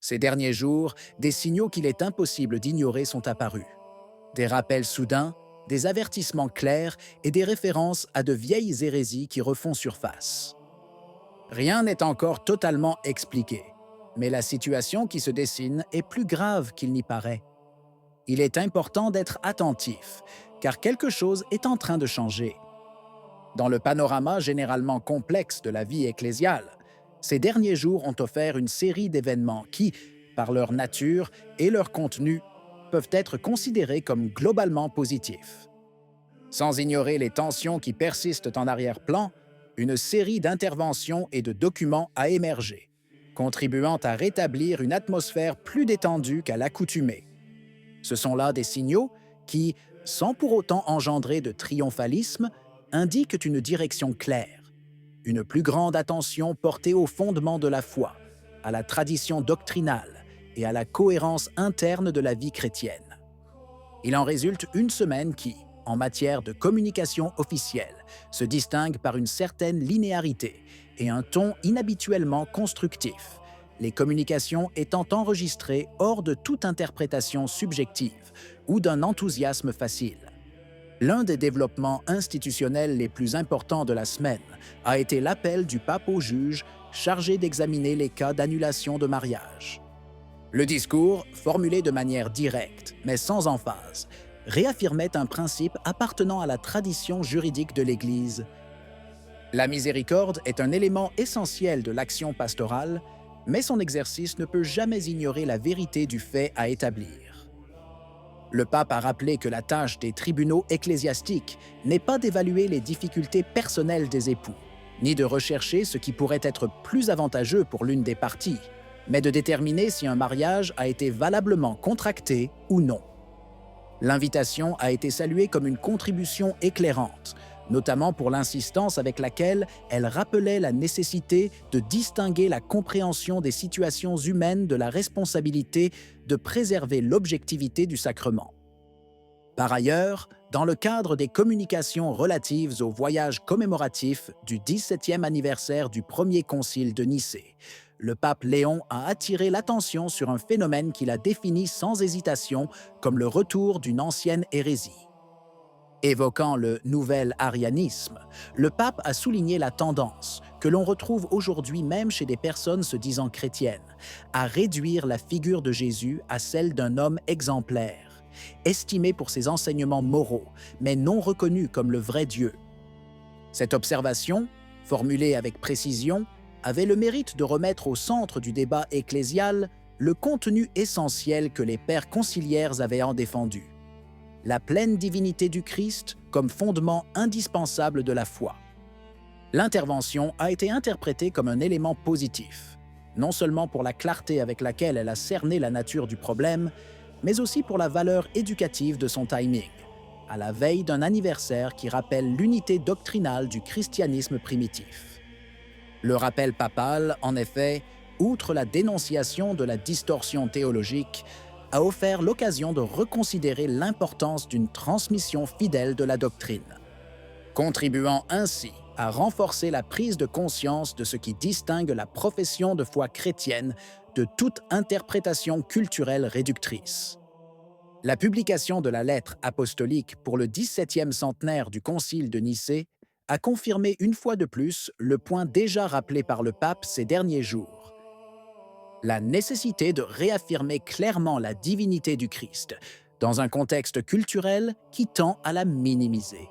Ces derniers jours, des signaux qu'il est impossible d'ignorer sont apparus. Des rappels soudains, des avertissements clairs et des références à de vieilles hérésies qui refont surface. Rien n'est encore totalement expliqué, mais la situation qui se dessine est plus grave qu'il n'y paraît. Il est important d'être attentif, car quelque chose est en train de changer. Dans le panorama généralement complexe de la vie ecclésiale, ces derniers jours ont offert une série d'événements qui, par leur nature et leur contenu, peuvent être considérés comme globalement positifs. Sans ignorer les tensions qui persistent en arrière-plan, une série d'interventions et de documents a émergé, contribuant à rétablir une atmosphère plus détendue qu'à l'accoutumée. Ce sont là des signaux qui, sans pour autant engendrer de triomphalisme, indiquent une direction claire, une plus grande attention portée au fondement de la foi, à la tradition doctrinale et à la cohérence interne de la vie chrétienne. Il en résulte une semaine qui, en matière de communication officielle, se distingue par une certaine linéarité et un ton inhabituellement constructif, les communications étant enregistrées hors de toute interprétation subjective ou d'un enthousiasme facile. L'un des développements institutionnels les plus importants de la semaine a été l'appel du pape au juge chargé d'examiner les cas d'annulation de mariage. Le discours, formulé de manière directe, mais sans emphase, réaffirmait un principe appartenant à la tradition juridique de l'Église. La miséricorde est un élément essentiel de l'action pastorale, mais son exercice ne peut jamais ignorer la vérité du fait à établir. Le pape a rappelé que la tâche des tribunaux ecclésiastiques n'est pas d'évaluer les difficultés personnelles des époux, ni de rechercher ce qui pourrait être plus avantageux pour l'une des parties, mais de déterminer si un mariage a été valablement contracté ou non. L'invitation a été saluée comme une contribution éclairante, notamment pour l'insistance avec laquelle elle rappelait la nécessité de distinguer la compréhension des situations humaines de la responsabilité de préserver l'objectivité du sacrement. Par ailleurs, dans le cadre des communications relatives au voyage commémoratif du 17e anniversaire du premier concile de Nicée, le pape Léon a attiré l'attention sur un phénomène qu'il a défini sans hésitation comme le retour d'une ancienne hérésie. Évoquant le nouvel arianisme, le pape a souligné la tendance, que l'on retrouve aujourd'hui même chez des personnes se disant chrétiennes, à réduire la figure de Jésus à celle d'un homme exemplaire, estimé pour ses enseignements moraux, mais non reconnu comme le vrai Dieu. Cette observation, formulée avec précision, avait le mérite de remettre au centre du débat ecclésial le contenu essentiel que les pères conciliaires avaient en défendu: la pleine divinité du Christ comme fondement indispensable de la foi. L'intervention a été interprétée comme un élément positif, non seulement pour la clarté avec laquelle elle a cerné la nature du problème, mais aussi pour la valeur éducative de son timing, à la veille d'un anniversaire qui rappelle l'unité doctrinale du christianisme primitif. Le rappel papal, en effet, outre la dénonciation de la distorsion théologique, a offert l'occasion de reconsidérer l'importance d'une transmission fidèle de la doctrine, contribuant ainsi à renforcer la prise de conscience de ce qui distingue la profession de foi chrétienne de toute interprétation culturelle réductrice. La publication de la lettre apostolique pour le 17e centenaire du Concile de Nicée a confirmé une fois de plus le point déjà rappelé par le pape ces derniers jours: la nécessité de réaffirmer clairement la divinité du Christ dans un contexte culturel qui tend à la minimiser.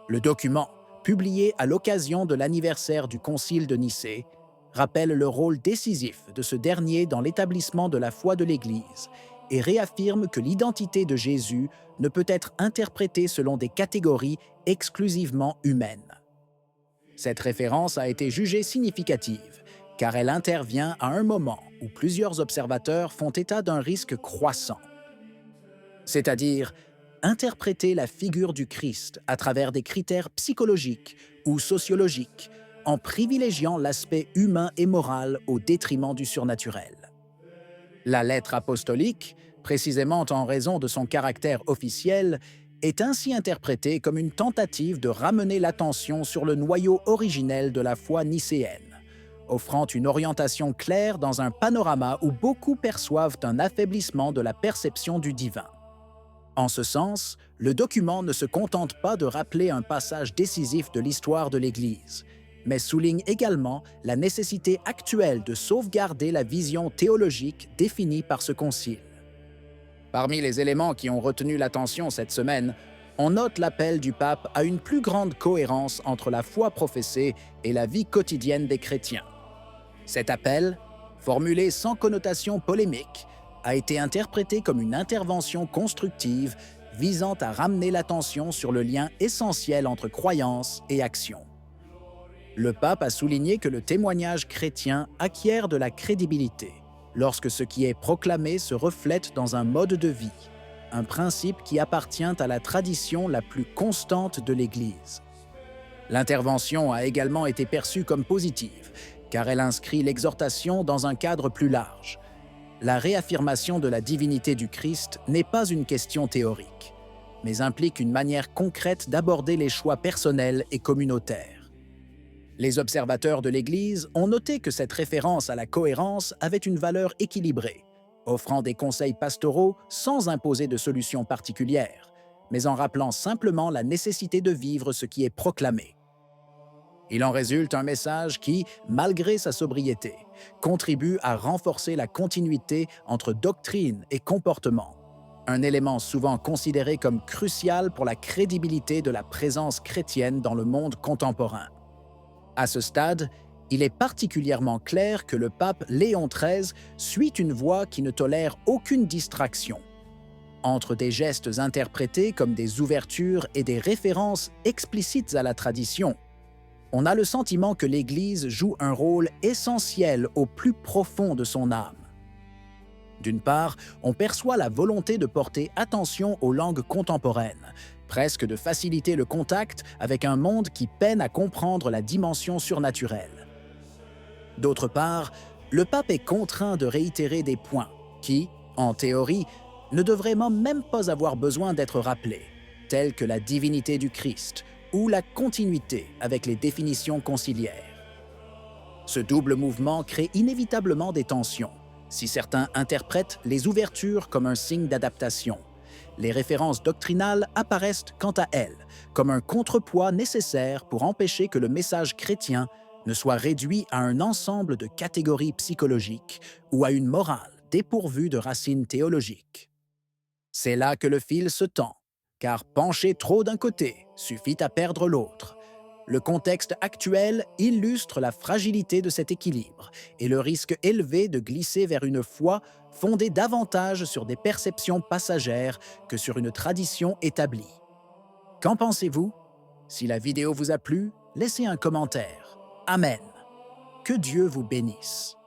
Le document, publié à l'occasion de l'anniversaire du Concile de Nicée, rappelle le rôle décisif de ce dernier dans l'établissement de la foi de l'Église et réaffirme que l'identité de Jésus ne peut être interprétée selon des catégories exclusivement humaines. Cette référence a été jugée significative, car elle intervient à un moment où plusieurs observateurs font état d'un risque croissant, c'est-à-dire interpréter la figure du Christ à travers des critères psychologiques ou sociologiques, en privilégiant l'aspect humain et moral au détriment du surnaturel. La lettre apostolique, précisément en raison de son caractère officiel, est ainsi interprétée comme une tentative de ramener l'attention sur le noyau originel de la foi nicéenne, offrant une orientation claire dans un panorama où beaucoup perçoivent un affaiblissement de la perception du divin. En ce sens, le document ne se contente pas de rappeler un passage décisif de l'histoire de l'Église, mais souligne également la nécessité actuelle de sauvegarder la vision théologique définie par ce concile. Parmi les éléments qui ont retenu l'attention cette semaine, on note l'appel du pape à une plus grande cohérence entre la foi professée et la vie quotidienne des chrétiens. Cet appel, formulé sans connotation polémique, a été interprété comme une intervention constructive visant à ramener l'attention sur le lien essentiel entre croyance et action. Le pape a souligné que le témoignage chrétien acquiert de la crédibilité lorsque ce qui est proclamé se reflète dans un mode de vie, un principe qui appartient à la tradition la plus constante de l'Église. L'intervention a également été perçue comme positive, car elle inscrit l'exhortation dans un cadre plus large. La réaffirmation de la divinité du Christ n'est pas une question théorique, mais implique une manière concrète d'aborder les choix personnels et communautaires. Les observateurs de l'Église ont noté que cette référence à la cohérence avait une valeur équilibrée, offrant des conseils pastoraux sans imposer de solutions particulières, mais en rappelant simplement la nécessité de vivre ce qui est proclamé. Il en résulte un message qui, malgré sa sobriété, contribue à renforcer la continuité entre doctrine et comportement, un élément souvent considéré comme crucial pour la crédibilité de la présence chrétienne dans le monde contemporain. À ce stade, il est particulièrement clair que le pape Léon XIII suit une voie qui ne tolère aucune distraction. Entre des gestes interprétés comme des ouvertures et des références explicites à la tradition, on a le sentiment que l'Église joue un rôle essentiel au plus profond de son âme. D'une part, on perçoit la volonté de porter attention aux langues contemporaines, presque de faciliter le contact avec un monde qui peine à comprendre la dimension surnaturelle. D'autre part, le pape est contraint de réitérer des points qui, en théorie, ne devraient même pas avoir besoin d'être rappelés, tels que la divinité du Christ ou la continuité avec les définitions conciliaires. Ce double mouvement crée inévitablement des tensions, si certains interprètent les ouvertures comme un signe d'adaptation. Les références doctrinales apparaissent quant à elles comme un contrepoids nécessaire pour empêcher que le message chrétien ne soit réduit à un ensemble de catégories psychologiques ou à une morale dépourvue de racines théologiques. C'est là que le fil se tend, car pencher trop d'un côté suffit à perdre l'autre. Le contexte actuel illustre la fragilité de cet équilibre et le risque élevé de glisser vers une foi fondée davantage sur des perceptions passagères que sur une tradition établie. Qu'en pensez-vous? Si la vidéo vous a plu, laissez un commentaire. Amen. Que Dieu vous bénisse.